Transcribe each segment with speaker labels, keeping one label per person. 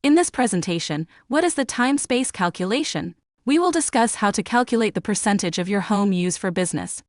Speaker 1: In this presentation, what is the time-space calculation? We will discuss how to calculate the percentage of your home used for business.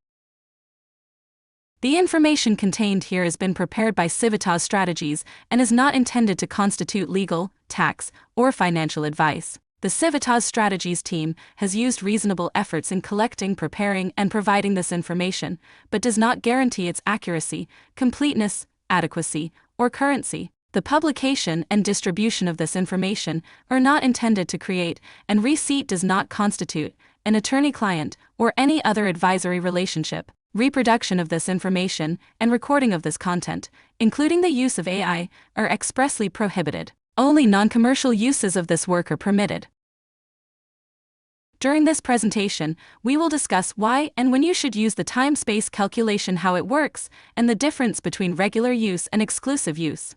Speaker 1: The information contained here has been prepared by Civitas Strategies and is not intended to constitute legal, tax, or financial advice. The Civitas Strategies team has used reasonable efforts in collecting, preparing, and providing this information, but does not guarantee its accuracy, completeness, adequacy, or currency. The publication and distribution of this information are not intended to create, and receipt does not constitute, an attorney-client or any other advisory relationship. Reproduction of this information and recording of this content, including the use of AI, are expressly prohibited. Only non-commercial uses of this work are permitted. During this presentation, we will discuss why and when you should use the time-space calculation, how it works, and the difference between regular use and exclusive use.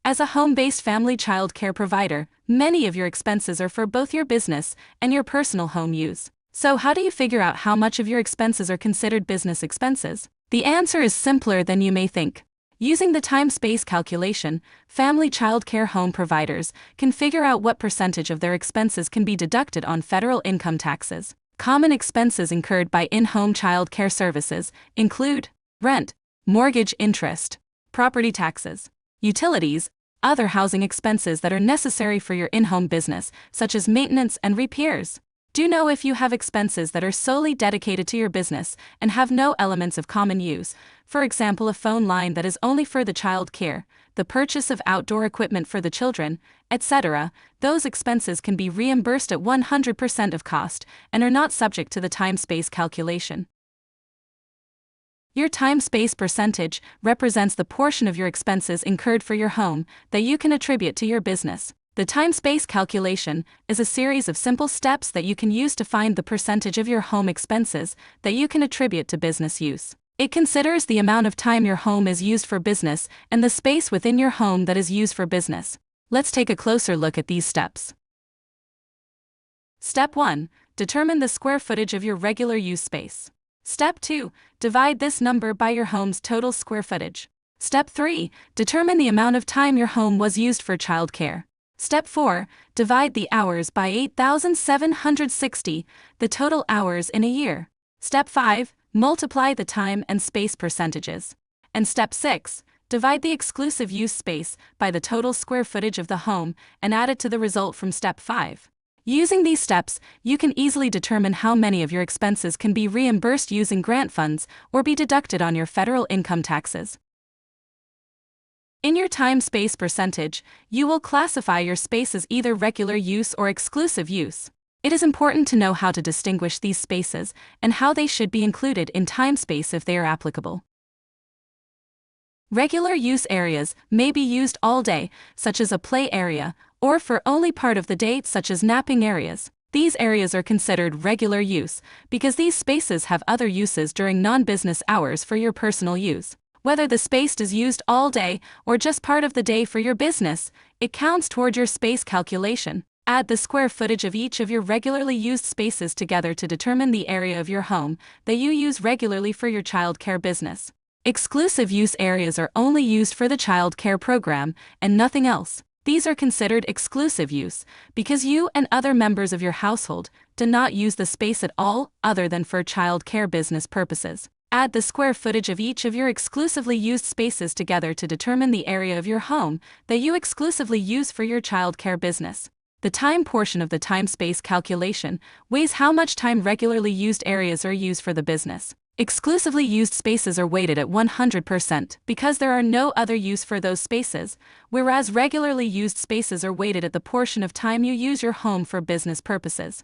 Speaker 1: As a home-based family child care provider, many of your expenses are for both your business and your personal home use. So how do you figure out how much of your expenses are considered business expenses? The answer is simpler than you may think. Using the time-space calculation, family child care home providers can figure out what percentage of their expenses can be deducted on federal income taxes. Common expenses incurred by in-home child care services include rent, mortgage interest, property taxes, utilities, other housing expenses that are necessary for your in-home business, such as maintenance and repairs. Do know if you have expenses that are solely dedicated to your business and have no elements of common use, for example a phone line that is only for the child care, the purchase of outdoor equipment for the children, etc., those expenses can be reimbursed at 100% of cost and are not subject to the time-space calculation. Your time-space percentage represents the portion of your expenses incurred for your home that you can attribute to your business. The time-space calculation is a series of simple steps that you can use to find the percentage of your home expenses that you can attribute to business use. It considers the amount of time your home is used for business and the space within your home that is used for business. Let's take a closer look at these steps. Step 1. Determine the square footage of your regular use space. Step 2. Divide this number by your home's total square footage. Step 3. Determine the amount of time your home was used for child care. Step 4. Divide the hours by 8,760, the total hours in a year. Step 5. Multiply the time and space percentages. And Step 6. Divide the exclusive use space by the total square footage of the home and add it to the result from Step 5. Using these steps, you can easily determine how many of your expenses can be reimbursed using grant funds or be deducted on your federal income taxes. In your time-space percentage, you will classify your space as either regular use or exclusive use. It is important to know how to distinguish these spaces and how they should be included in time-space if they are applicable. Regular use areas may be used all day, such as a play area, or for only part of the day, such as napping areas. These areas are considered regular use because these spaces have other uses during non-business hours for your personal use. Whether the space is used all day or just part of the day for your business, it counts toward your space calculation. Add the square footage of each of your regularly used spaces together to determine the area of your home that you use regularly for your child care business. Exclusive use areas are only used for the child care program and nothing else. These are considered exclusive use because you and other members of your household do not use the space at all other than for child care business purposes. Add the square footage of each of your exclusively used spaces together to determine the area of your home that you exclusively use for your child care business. The time portion of the time-space calculation weighs how much time regularly used areas are used for the business. Exclusively used spaces are weighted at 100% because there are no other use for those spaces, whereas regularly used spaces are weighted at the portion of time you use your home for business purposes.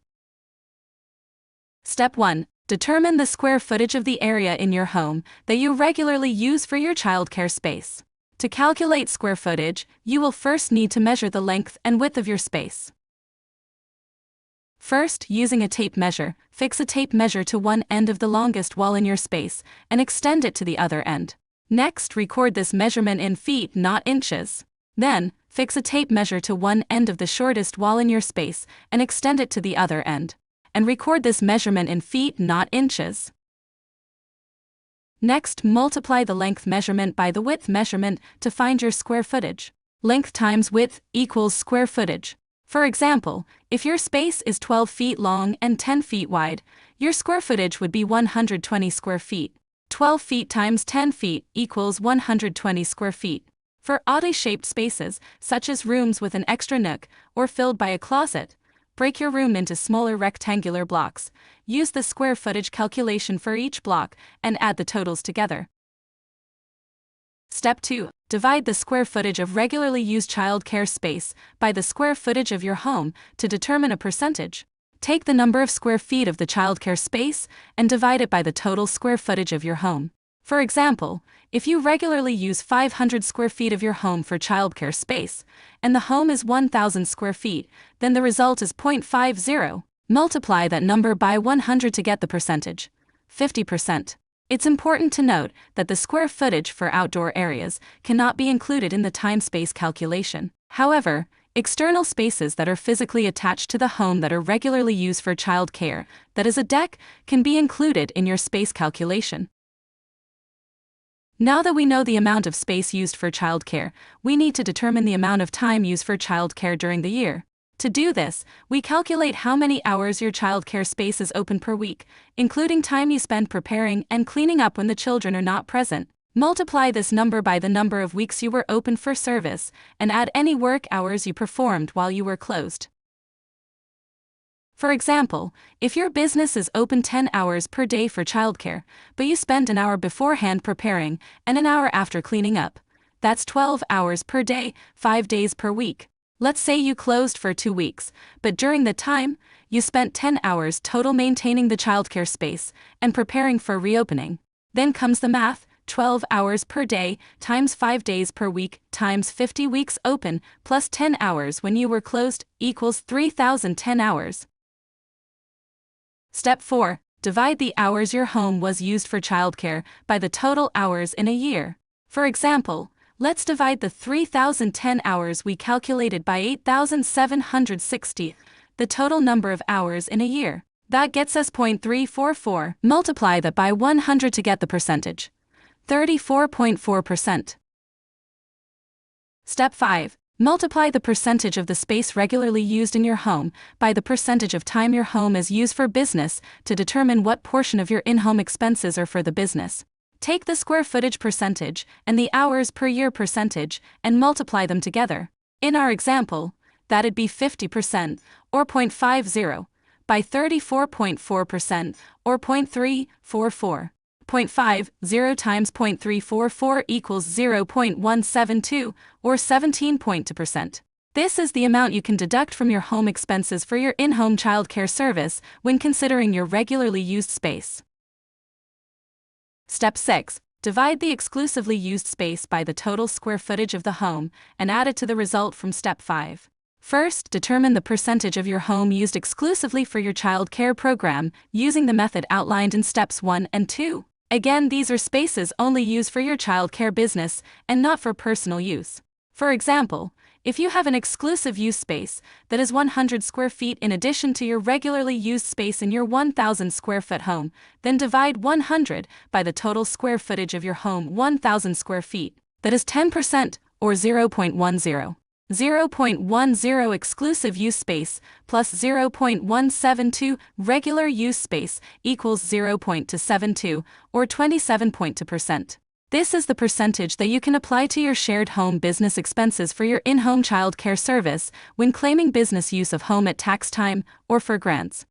Speaker 1: Step 1. Determine the square footage of the area in your home that you regularly use for your childcare space. To calculate square footage, you will first need to measure the length and width of your space. First, using a tape measure, fix a tape measure to one end of the longest wall in your space and extend it to the other end. Next, record this measurement in feet, not inches. Then, fix a tape measure to one end of the shortest wall in your space and extend it to the other end. And record this measurement in feet, not inches. Next, multiply the length measurement by the width measurement to find your square footage. length times width equals square footage. For example, if your space is 12 feet long and 10 feet wide, your square footage would be 120 square feet. 12 feet times 10 feet equals 120 square feet. For oddly shaped spaces, such as rooms with an extra nook or filled by a closet, break your room into smaller rectangular blocks. Use the square footage calculation for each block and add the totals together. Step 2. Divide the square footage of regularly used childcare space by the square footage of your home to determine a percentage. Take the number of square feet of the childcare space and divide it by the total square footage of your home. For example, if you regularly use 500 square feet of your home for childcare space, and the home is 1,000 square feet, then the result is 0.50. Multiply that number by 100 to get the percentage. 50%. It's important to note that the square footage for outdoor areas cannot be included in the time-space calculation. However, external spaces that are physically attached to the home that are regularly used for childcare, that is a deck, can be included in your space calculation. Now that we know the amount of space used for childcare, we need to determine the amount of time used for childcare during the year. To do this, we calculate how many hours your childcare space is open per week, including time you spend preparing and cleaning up when the children are not present. Multiply this number by the number of weeks you were open for service, and add any work hours you performed while you were closed. For example, if your business is open 10 hours per day for childcare, but you spend an hour beforehand preparing and an hour after cleaning up, that's 12 hours per day, 5 days per week. Let's say you closed for 2 weeks, but during the time, you spent 10 hours total maintaining the childcare space and preparing for reopening. Then comes the math: 12 hours per day times 5 days per week times 50 weeks open plus 10 hours when you were closed equals 3,010 hours. Step 4. Divide the hours your home was used for childcare by the total hours in a year. For example, let's divide the 3,010 hours we calculated by 8,760, the total number of hours in a year. That gets us 0.344. Multiply that by 100 to get the percentage. 34.4%. Step 5. Multiply the percentage of the space regularly used in your home by the percentage of time your home is used for business to determine what portion of your in-home expenses are for the business. Take the square footage percentage and the hours per year percentage and multiply them together. In our example, that'd be 50%, or 0.50, by 34.4%, or 0.344. 0.50 times 0.344 equals 0.172, or 17.2%. This is the amount you can deduct from your home expenses for your in-home childcare service when considering your regularly used space. Step 6. Divide the exclusively used space by the total square footage of the home and add it to the result from Step 5. First, determine the percentage of your home used exclusively for your child care program using the method outlined in Steps 1 and 2. Again, these are spaces only used for your child care business and not for personal use. For example, if you have an exclusive use space that is 100 square feet in addition to your regularly used space in your 1,000 square foot home, then divide 100 by the total square footage of your home 1,000 square feet. That is 10%, or 0.10. 0.10 exclusive use space plus 0.172 regular use space equals 0.272, or 27.2%. This is the percentage that you can apply to your shared home business expenses for your in-home child care service when claiming business use of home at tax time or for grants.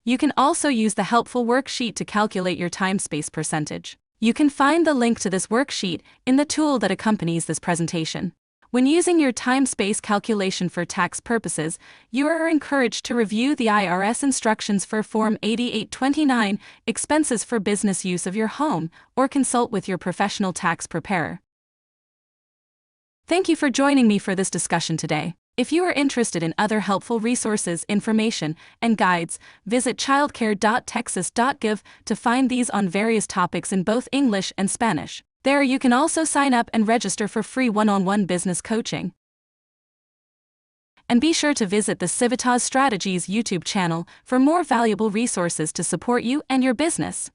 Speaker 1: You can also use the helpful worksheet to calculate your time-space percentage. You can find the link to this worksheet in the tool that accompanies this presentation. When using your time-space calculation for tax purposes, you are encouraged to review the IRS instructions for Form 8829, Expenses for Business Use of Your Home, or consult with your professional tax preparer. Thank you for joining me for this discussion today. If you are interested in other helpful resources, information, and guides, visit childcare.texas.gov to find these on various topics in both English and Spanish. There you can also sign up and register for free one-on-one business coaching. And be sure to visit the Civitas Strategies YouTube channel for more valuable resources to support you and your business.